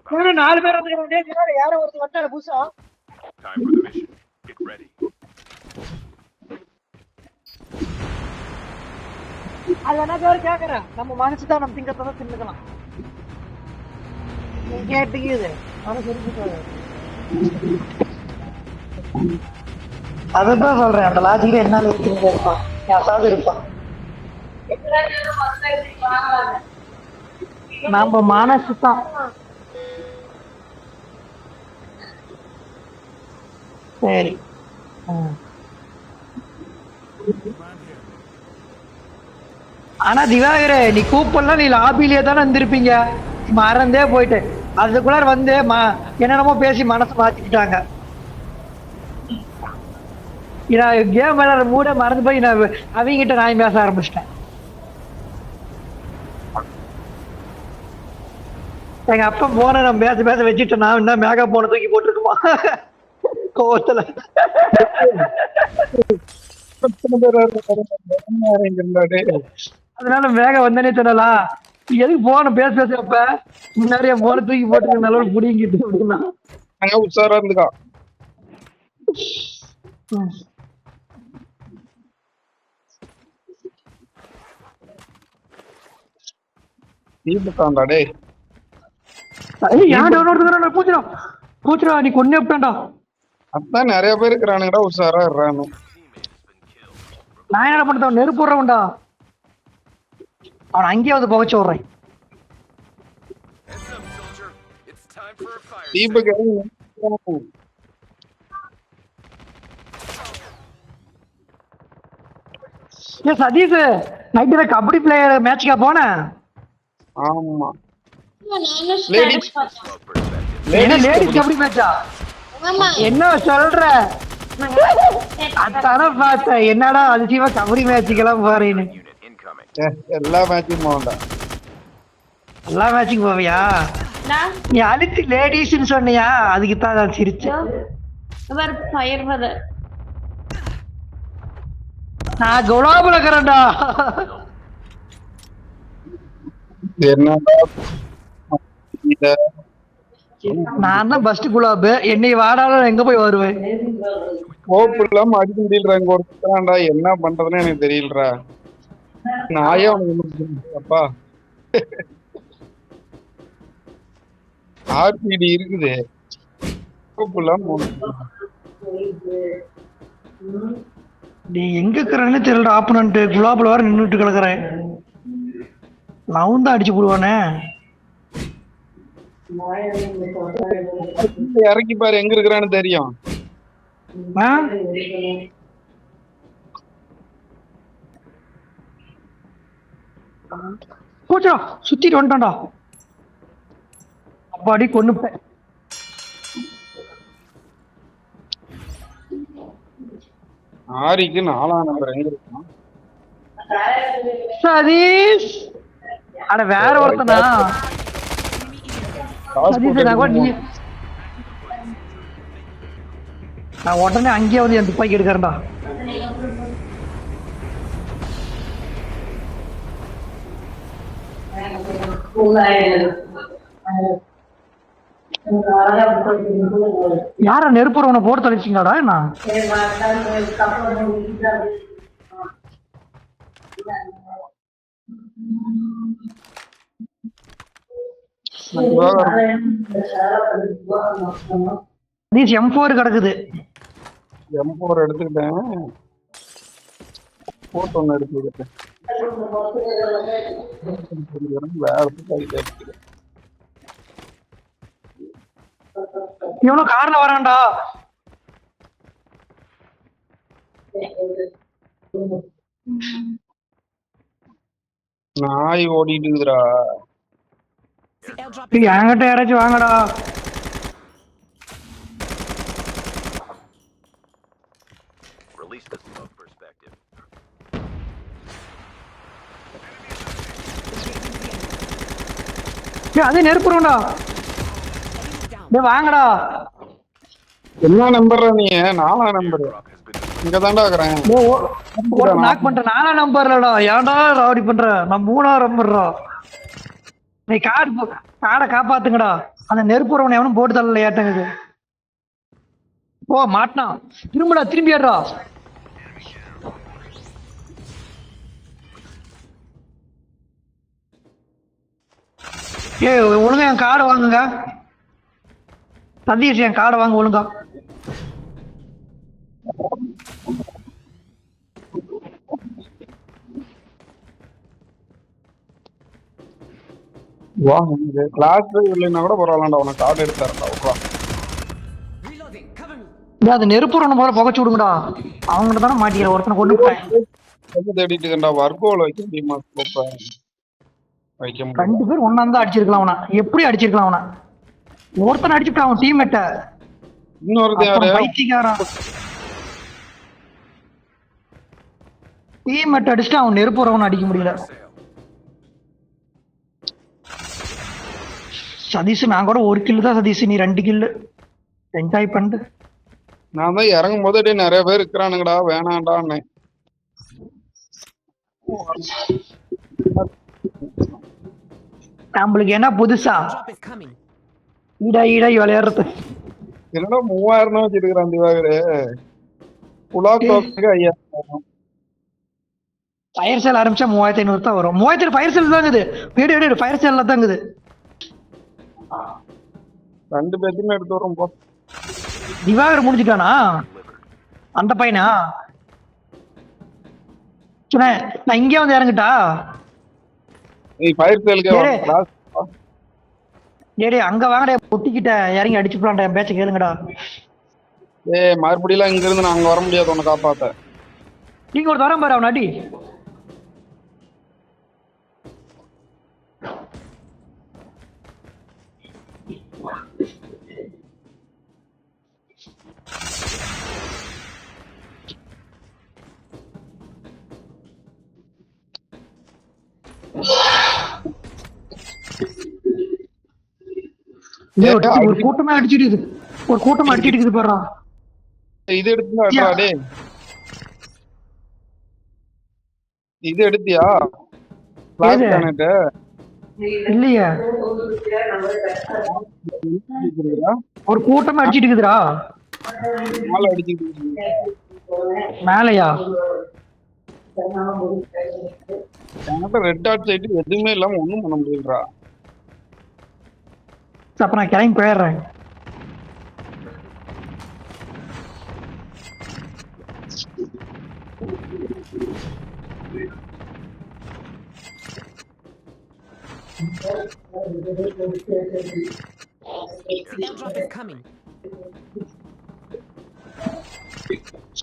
4 பேர் வந்துக்கிறாங்க. யாரோ ஒருத்தர் வந்தாரு புதுசா. Time for the mission. Get ready. அது என்ன பேர் கேக்குறேன். நம்ம மனசுதான் நம்ம திங்கத்தை தின்னுக்கலாம். நீ கேட்டுக்குது மனசு இருக்கு. அதான் சொல்றேன். அந்த லாஜிக்ல என்ன இருப்பான் யாராவது இருப்பான். நம்ம மனசு தான். சரி ஆனா திவாகர நீ கூப்பிடலாம். நீ லாபிலேயே தானே இருந்திருப்பீங்க. மறந்தே போயிட்டு அதுக்குள்ளார வந்து என்னென்னமோ பேசி மனசு மாத்திக்கிட்டாங்க. நான் கேம் விளையாடுற மூட மறந்து போய் நான் அவங்கிட்ட நான் பேச ஆரம்பிச்சிட்டேன். எங்க அப்பா போன நம்ம பேச பேச வச்சுட்டு நான் என்ன மேக்கப் போன தூக்கி போட்டுருக்குமா கோவத்துல. அதனால மேக வந்தனே சொன்னலாம். எதுக்கு போன பேச பேச அப்ப முன்னாடியே போன தூக்கி போட்டுருக்கு நல்ல புடிங்கிட்டு அப்படின்னா உஷாரா இருந்துக்கா. பூச்சிரா நீ கொன்னே விட்டான்டா. அதான் நிறைய பேர் இருக்கிறானுங்கடா உஷாரா இருறானு. நான் என்ன பண்ண நெருப்பு விடுறவன்டா. அவன் அங்கேயே வந்து புகைச்சு விடுறேன். சதீஷ் நைட்டு கபடி பிளேயர் மேட்சுக்கா போன? ஆமா லேடிஸ் கபடி மேட்சா? என்ன சொல்ற? அதான பார்த்தேன். என்னடா அதிசயமா கபடி மேட்சுக்கெல்லாம் போறேன்னு. எல்லா மேட்சும் போகண்டா. எல்லா மேட்சுக்கும் போவியா? நீ அழுத்து லேடிஸ்ன்னு சொன்னியா? அதுக்கு தான் நான் சிரிச்சேன். நான் குலாபுல இருக்கிறேன்டா. நான் தான் பஸ்ட் குலாபு. என்னை வாடாலும் எங்க போய் வருவேன்? கோப்பு இல்லாம அடிக்க முடியலடா. ஒருத்தரான்டா என்ன பண்றதுன்னு எனக்கு தெரியலடா. நாயே அப்பா ஆர்பிடி இருக்குது. கோப்பு இல்லாம நீ எங்க இருக்கிறன்னு தெரியல. ஆப்பனன்ட் குலாபுல வர நின்றுட்டு கிடக்குறேன். நான் தான் அடிச்சு போடுவானே. இறக்கி பாரு எங்க இருக்கிறான்னு தெரியும். போச்சா சுத்திட்டு வந்துட்டான்டா. அப்பாடி கொன்னுப்பேன். ஆரிக்கு 4ஆம் நம்பர் எங்க இருக்கும்? சதீஷ் அட வேற ஒருத்தனா? நான் உடனே அங்கேயே வந்து என் துப்பாக்கி எடுக்கிறேன்டா. யார நெருப்புறவனை போட்டு தொலைச்சிங்களாடா? என்ன M4 கிடக்குது. M4 எடுத்துக்கிட்டேன். போட்டோ ஒன்று எடுத்துக்கிட்டேன். இவனும் கார்ல வரான்டா. நாய் ஓடிட்டு இருக்குதுடா. என்கிட்ட யாராச்சும் வாங்கடா. அதே நெருப்புறோம்டா. வாங்கடா. என்ன நம்பர் நீ? 4ஆம் நம்பர். இங்க தான்டா இருக்கறேன். நாக் பண்ற 4ஆம் நம்பர்லடா. ஏன்டா ராவடி பண்ற? நான் 3ஆம் நம்பர்டா. நீ கார்டை காப்பாத்துங்கடா. அந்த நெருப்புறவனை எவனும் போட்டு தள்ளல ஏட்டங்குது. ஓ மாட்டினான். திரும்படா திரும்பி ஏறா. ஒழுங்கா என் கார்டை வாங்குங்க. சதீஷ் என் கார்டை வாங்க ஒழுங்கா. வா கிளாஸ் இல்லைன்னா கூட பரவாயில்லடா, உனக்கு கார்டு எடுத்தாருடா. வா அது நெருப்புறவனை போல புகைச்சு விடுங்கடா. அவங்கள்ட்ட தானே மாட்டிக்கிற ஒருத்தனை கொண்டு போட்டேன். தேடிட்டு இருக்கேன்டா. வர்கோல வைக்க முடியுமா? வைக்க முடியும். 2 பேர் ஒன்னா தான் அடிச்சிருக்கலாம் அவனை. எப்படி அடிச்சிருக்கலாம் அவனை? ஒருத்தனை அடிச்சுட்டான் அவன் டீம்மேட்ட. இன்னொருத்தன் யாரு? பைத்தியக்காரன். டீம்மேட் அடிச்சுட்டு அவன் நெருப்புறவனை அடிக்க முடியல. சதீஷ் நான் கூட 1 கில்லு தான் சதீஷ், நீ 2 கில்லு. என்ஜாய் பண்ணு. நான் தான் இறங்கும் போது நிறைய பேர் இருக்கிறானுங்கடா, வேணாண்டான்னு. நம்மளுக்கு என்ன புதுசா ஈடாய் விளையாடுறது. என்னடா 3000 வச்சிருக்கிறான் திவாகரு. புலாக்கு 5000. ஃபயர் சேல் ஆரம்பிச்சா 3500 தான் வரும். 3000 ஃபயர் சேல் தான் இருக்குது. எடு ஃபயர் சேல்ல தான் இருக்குது. 2 பேத்தையுமே எடுத்து வரோம் போ. திவாகர் முடிஞ்சுட்டானா அந்த பையனா? சொன்னேன் நான் இங்கே வந்து இறங்கிட்டா. நீ ஃபயர் சேலுக்கு டேய் அங்க வாங்கடா, பொட்டிக்கிட்ட இறங்கி அடிச்சு போலாம்டா. என் பேச்ச கேளுங்கடா. மறுபடியும் இங்க இருந்து நான் அங்க வர முடியாது உன்னை காப்பாத்த. நீங்க ஒரு தரம் பாரு அவன் அடி. ஒரு கூட்டமா அடிச்சிட்டு இருக்குது பாரு. இது எடுத்துடா டேய். இது எடுத்தியா? ஃபிளாஷ் கனெக்ட் இல்லையா? ஒரு கூட்டமா அடிச்சிட்டு இருக்குதுடா. மேல அடிச்சிட்டு மேலையா? ரெட் டாட் சைட் எதுவுமே இல்லாம ஒண்ணும் பண்ண முடியலடா. அப்ப நான் கிளம்பி போயிடுறேன்.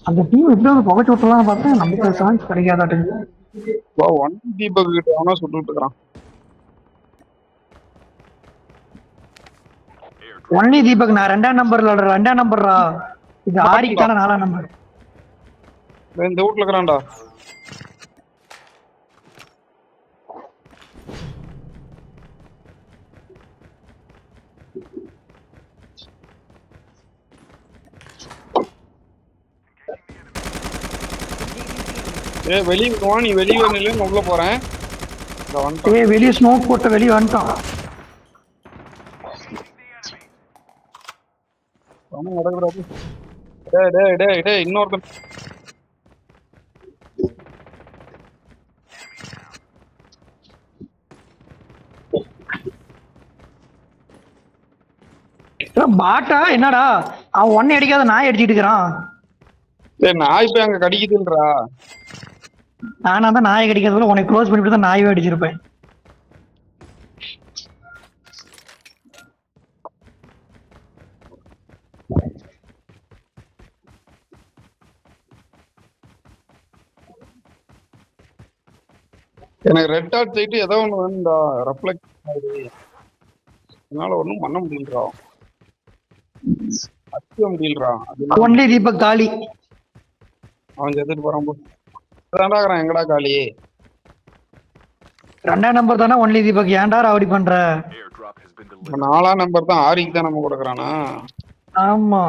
அந்த டீம் எப்படி வந்து புகை சுட்டலாம் பார்த்தா நமக்கு சான்ஸ் கிடைக்காதாட்டுங்க. ஒன் தீபக் கிட்ட அவனா சுட்டுட்டு இருக்கான். ஒன்லி தீபக் நான் 2ஆம் நம்பர்ரா. இது ஆரிக்கான 4ஆம் நம்பர். இந்த வீட்ல இருக்கறான்டா. வெளிய வா, நீ வெளிய வரல, நான் உள்ள போறேன். வெளிய ஸ்மோக் போட்டு வெளிய வந்துட்டான். அவன் நடக்குறாரு. டேய் இன்னொருத்தன். பாட்டா என்னடா அவன் ஒன்னே அடிக்காத நாய் அடிச்சிட்டு இருக்கிறான். நாய் போய் அங்க கடிக்குதுன்றா. நானா தான் நாயை கடிக்கிறதுல உனக்கு க்ளோஸ் பண்ணிட்டு தான் நாயவே அடிச்சிருப்பேன். எனக்கு ரெட் டாட் சைட் ஏதோ ஒன்று வேணும்டா, ரெஃப்ளெக்ட் மாதிரி. அதனால ஒன்றும் பண்ண முடியலடா, அடிக்க முடியலடா. ஒன்லி தீபக் காலி. அவன் செத்துட்டு போறான் போ. அதான்டா எங்கடா காலி? 2ஆம் நம்பர் தானே ஒன்லி தீபக். ஏன்டா ராவடி பண்ற? 4ஆம் நம்பர் தான் ஆரிக்கு தான் நம்ம கொடுக்குறானா? ஆமா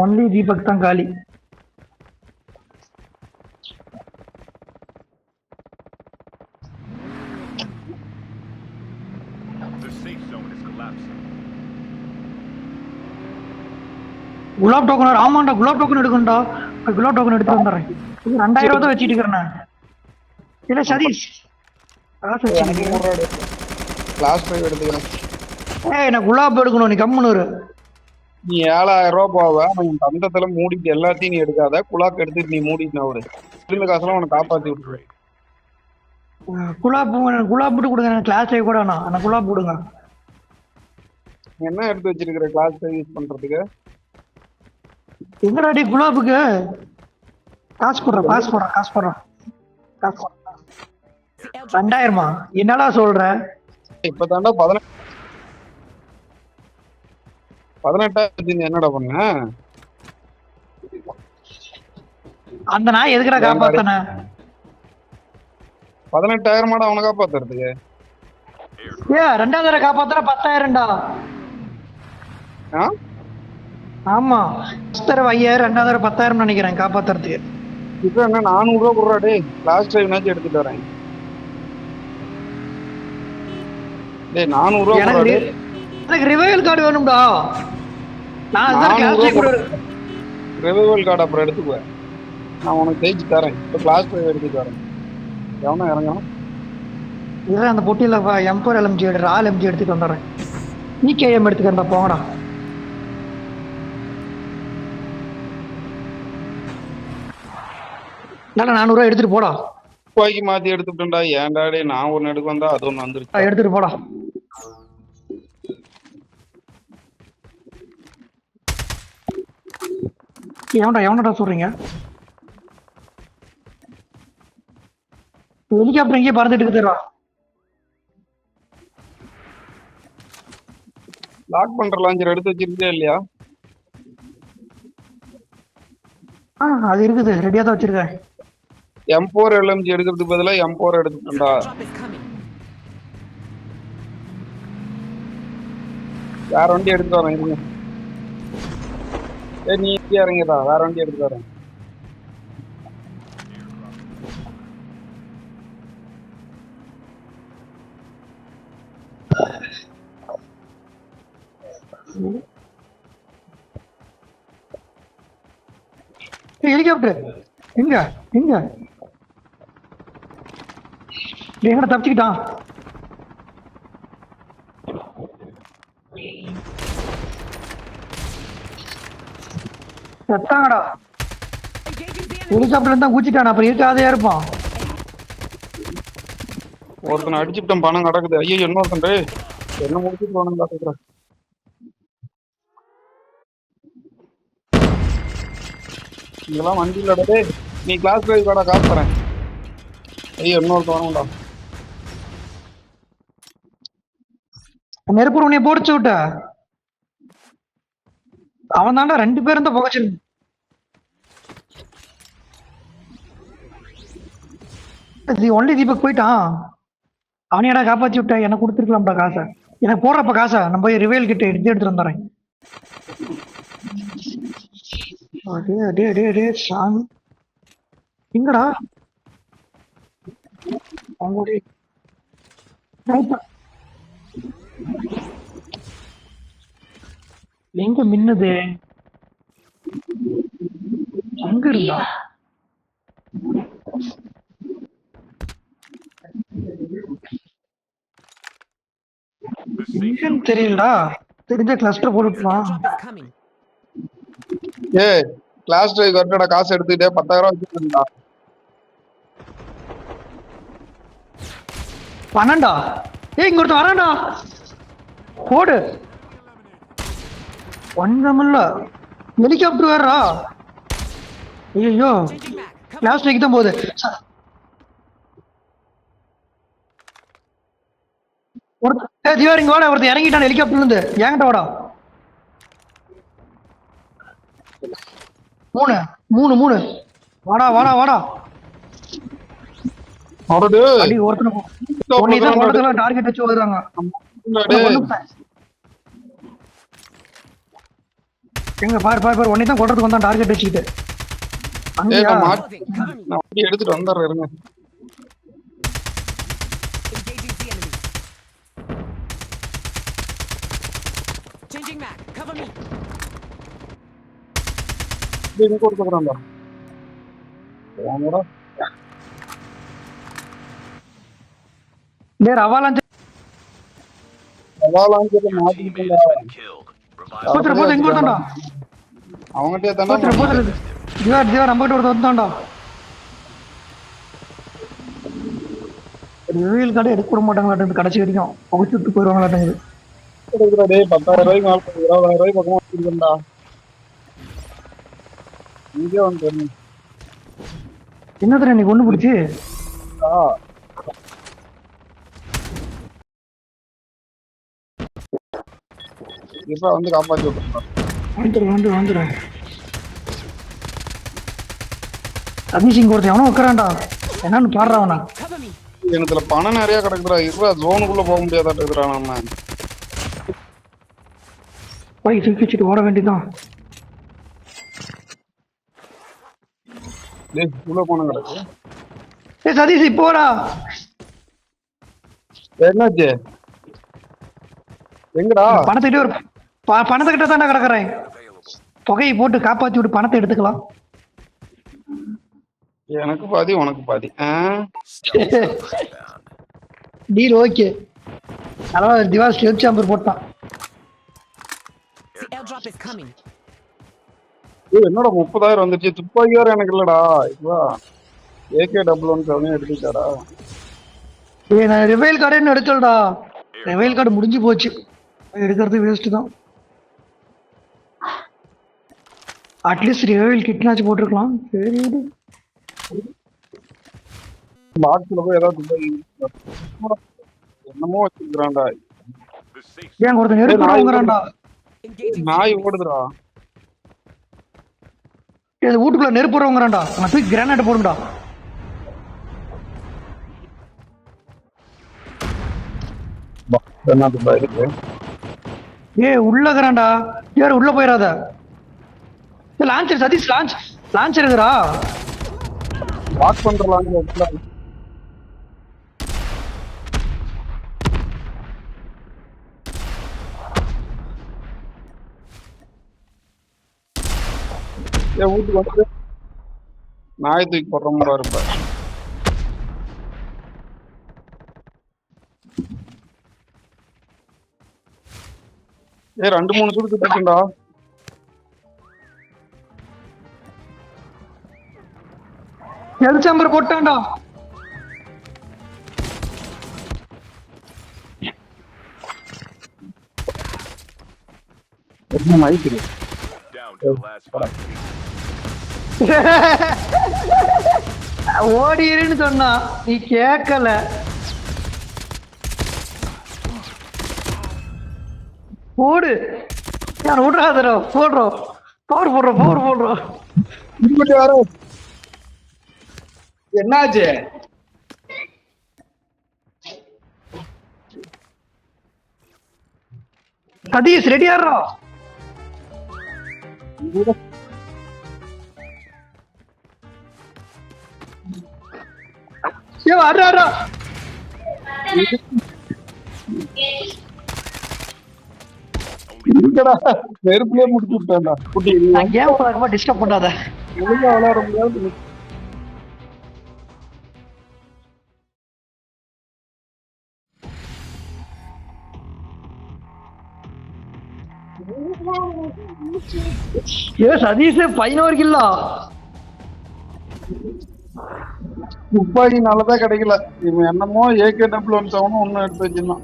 ஒன்லி தீபக் தான் காலி. The safe zone is collapsing. Gulab token ஆமாண்டா, குலாப் டோக்கன் எடுக்கணும்டா. குலாப் டோக்கன் எடுத்து வந்துடுறேன். இது 2000 தான் வச்சுட்டு இருக்கிறேன் நான். இல்ல சதீஷ் காசு வச்சுக்கிறேன். கிளாஸ் 5 எடுத்துக்கிறேன். ஏய் நான் குலாப் எடுக்கணும், நீ கம்முன்னு இரு. நீ 7000 ரூபா போவ, உன் தந்தத்துல மூடிட்டு எல்லாத்தையும் நீ எடுக்காத, குலாக்கு எடுத்துட்டு நீ மூடிட்டு விடு. இருந்த காசெல்லாம் உனக்கு காப்பாத்தி விட்டுருவேன். குலாப் குலாப் விட்டு கொடுங்க, எனக்கு கிளாஸ் கூட வேணாம், எனக்கு குலாப் கொடுங்க. நீ என்ன எடுத்து வச்சிருக்கிற கிளாஸ் 5 யூஸ் பண்றதுக்கு? எங்கடாடி குலாபுக்கு காசு போடுறேன், காசு போடுறேன், காசு போடுறேன், காசு போடுறேன். 2000மா? என்னடா சொல்ற? இப்ப தாண்டா 18,000 என்னடா பண்ண? அந்த நாய் எதுக்குடா காப்பாத்தானே? 18,000 அவனை காப்பாத்துறதுக்கு? ஏ 2000 காப்பாத்தான 10,000டா. ஆ? ஆமா, ஃபர்ஸ்ட் 5000, 2000, 10,000 நினைக்கிறேன் காப்பாத்துறதுக்கு. இப்ப என்ன 400 ரூபா கொடுறா டேய், கிளாஸ் 5 எடுத்துட்டு வரேன். டேய் 400 ரூபா கொடுறா டேய். எனக்கு ரிவைவல் கார்டு வேணும்டா. நான் அதான் கிளாஸ் கூட ரிவைவல் கார்டு அப்புறம் எடுத்துக்குவேன். நான் உனக்கு ஜெயிச்சு தரேன். இப்போ கிளாஸ் 5 எடுத்துட்டு வரேன். எவனா இறங்கணும்? இல்லை அந்த பொட்டியில் M4 LMG ரால் MG எடுத்துட்டு வந்துடுறேன். EKM எடுத்துக்கிறேன்டா போங்கடா. இல்லைடா 400 ரூபா எடுத்துட்டு போடா. ரூபாய்க்கு மாத்தி எடுத்துட்டேன்டா. ஏன்டா டே, நான் ஒன்னு எடுக்க வந்தா அது ஒன்று வந்துருச்சு. எடுத்துட்டு போடா. எவனடா சொல்றீங்க? ஹெலிகாப்டர் எங்கேயே பறந்துட்டு இருக்குதுடா. லாக் பண்ற லாஞ்சர் எடுத்து வச்சிருக்கே இல்லையா? அது இருக்குது, ரெடியா தான் வச்சிருக்கேன். M4 LMG எடுக்கிறதுக்கு பதிலா M4 எடுத்துட்டேன்டா. வேற வண்டி எடுத்து வரேன் இருங்க. நீ இறங்கிடா, வேற வண்டி எடுத்து வரேன். ஹெலிகாப்டர் எங்க எங்க எங்கட தப்பிச்சுக்கிட்டான்? செத்தாங்கடா. ஹெலிகாப்டர்ல தான் குச்சிட்டான், அப்புறம் இருக்காதே இருப்பான். ஒருத்தனை அடிச்சுட்டேன், பணம் கிடக்குது. ஐயோ இன்னொருத்தன் என்ன முடிச்சுட்டு போனேன் பாத்துக்கிறேன். இதெல்லாம் வண்டி இல்லடா. நீ கிளாஸ் 5 கடை காசு தரேன். ஐயோ இன்னொருத்தன் வரணும்டா. நெருப்பு உன்னைய போடிச்சு விட்ட. அவன் தாண்டா 2 பேரும் தான் புகைச்சு. ஒன்லி தீபக் போயிட்டான். அவனையடா காப்பாத்தி விட்ட. எனக்கு கொடுத்துருக்கலாம்டா காசை. எனக்கு போடுறப்ப காசை நான் போய் ரிவைல் கிட்ட எடுத்துட்டு வந்துடுறேன். எங்கடா எங்க மின்னுது? அங்க இருந்தா எங்கன்னு தெரியலடா. தெரிஞ்ச கிளஸ்டர் போட்டுக்கலாம். கிளாஸ் 5 கரெக்டா காசு எடுத்துக்கிட்டே 10,000 வச்சுருந்தா. 12 இங்க ஒருத்தன் வரான்டா. போடு. ஒன்றமில்ல ஹெலிகாப்டர் வேறா. ஐயோ கிளாஸ் 5 தான் போகுது. திவாரி இங்க வாடா. ஒருத்தர் இறங்கிட்டான் ஹெலிகாப்டர்ல இருந்து. என்கிட்ட வாடா. 3 வாடா வாடா வாடா. அடி ஒருத்தன ஒன்னிதான் கொண்டதுல டார்கெட் வச்சு ஓடுறாங்க. எங்க பாரு பாரு பாரு, ஒன்னிதான் கொண்டதுக்கு வந்தான் டார்கெட் வச்சுக்கிட்டு. அங்கயா நான் வண்டி எடுத்துட்டு வந்துடுறேன் இருங்க. இங்க கொடுத்துக்கிறான்டா போங்கடா. டேய் ரவாலாம் சவாலாஞ்சது Your மாட்டிக்கிட்டா teammate has been killed. Revive போத்துரு போத்து இங்க ஒருத்தான்டா அவங்ககிட்டயே போத்துரு தானே போத்துரு திவா நம்ம கிட்ட ஒருத்தன் வந்தான்டா ரிவீல் கார்டு எடுக்க கூட மாட்டாங்களாட்டு கடைசி வரைக்கும் புகைச்சுட்டு போயிடுவாங்களாட்டுங்குது கொடுக்குறா. டேய் 10,000 ரூபாய்க்கு மேல 20,000 ரூபாய்க்கு பக்கமா வச்சிருக்கா. இங்கே வந்து என்னதுடா நீ ஒண்ணு பிடிச்சி இப்ப வந்து காப்பாத்தி விட்டுருக்கான். வந்துடும் அபிஷிங் ஒருத்தன் எவனும் உட்காரான்டா என்னன்னு பாடுறாவனா எனத்துல பணம் நிறைய கிடக்குறா. இப்ப ஜோனுக்குள்ள போக முடியாதாட்டுக்குறா. நம்ம போய் தூக்கி வச்சுட்டு ஓட வேண்டியதான் டேய் உள்ள பணம் கிடக்கு. ஏ சதீஷ் இப்போடா என்னாச்சு எங்கடா? பணத்துக்கிட்டே ஒரு பணத்துக்கிட்ட தாண்டா கிடக்குறேன் தொகையை போட்டு காப்பாத்தி விட்டு பணத்தை எடுத்துக்கலாம் எனக்கு பாதி உனக்கு பாதி. டீல் ஓகே அதான் திவாஸ் ஸ்டெப் சாம்பர் போட்டான் The airdrop is coming. ஏய் என்னடா 30,000 வந்துச்சு. துப்பாக்கி வேற எனக்கு இல்லடா. இதுவா AK-117 எடுத்துட்டாடா. ஏய் நான் ரிவைல் கார்டு என்ன எடுத்தோம்டா ரிவைல் கார்டு முடிஞ்சு போச்சு எடுக்கிறது வேஸ்ட் தான் அட்லீஸ்ட் ரிவைல் கிட்னாச்சு போட்டிருக்கலாம் சரி விடு பாக்ஸ்ல போய் ஏதாவது துப்பாக்கி என்னமோ வச்சிருக்கான்டா. the safe ஏன் ஒருத்தன் நெருப்புறாங்கறான்டா Engaging. நாய் ஓடுதுடா. இது வீட்டுக்குள்ள நெருப்புறவங்கறான்டா நான் போய் கிரானைட் போடும்டா என்ன துப்பாக்கி இருக்கு? ஏய் உள்ளக்கறான்டா யார் உள்ள போயிராத லான்ச்சர் சதீஷ் லான்ச்சர் இருக்குடா பாக் பண்றலாம் இல்ல. வீட்டுக்கு வந்து நாய் தூக்கி போடுற மாதிரி இருப்ப. ஏ 2-3 சுடு சுட்டுடா. எல் சாம்பர் போட்டான்டா என்ன மைக் இருக்கு? down to the last 5. ஓடிருன்னு சொன்னா நீ கேட்கல போடு யார் விடுறாதரோ போடுறோம் பவர் போடுறோம் இங்கிட்டு யாரோ என்னாச்சு? சதீஷ் ரெடி ஆடுறா ஏ ஆடுறா இருக்கடா நெருப்புலயே முடிச்சு விட்டான்டா. குட்டி நான் கேம் பார்க்கும்போது டிஸ்டர்ப் பண்ணாத ஒழுங்கா விளையாட முடியாது. ஏ சதீஷ் 11 கில்லா துப்பாக்கி நல்லதா கிடைக்கல. இவன் என்னமோ AK-117 ஒன்னும் எடுத்து வச்சிருந்தான்.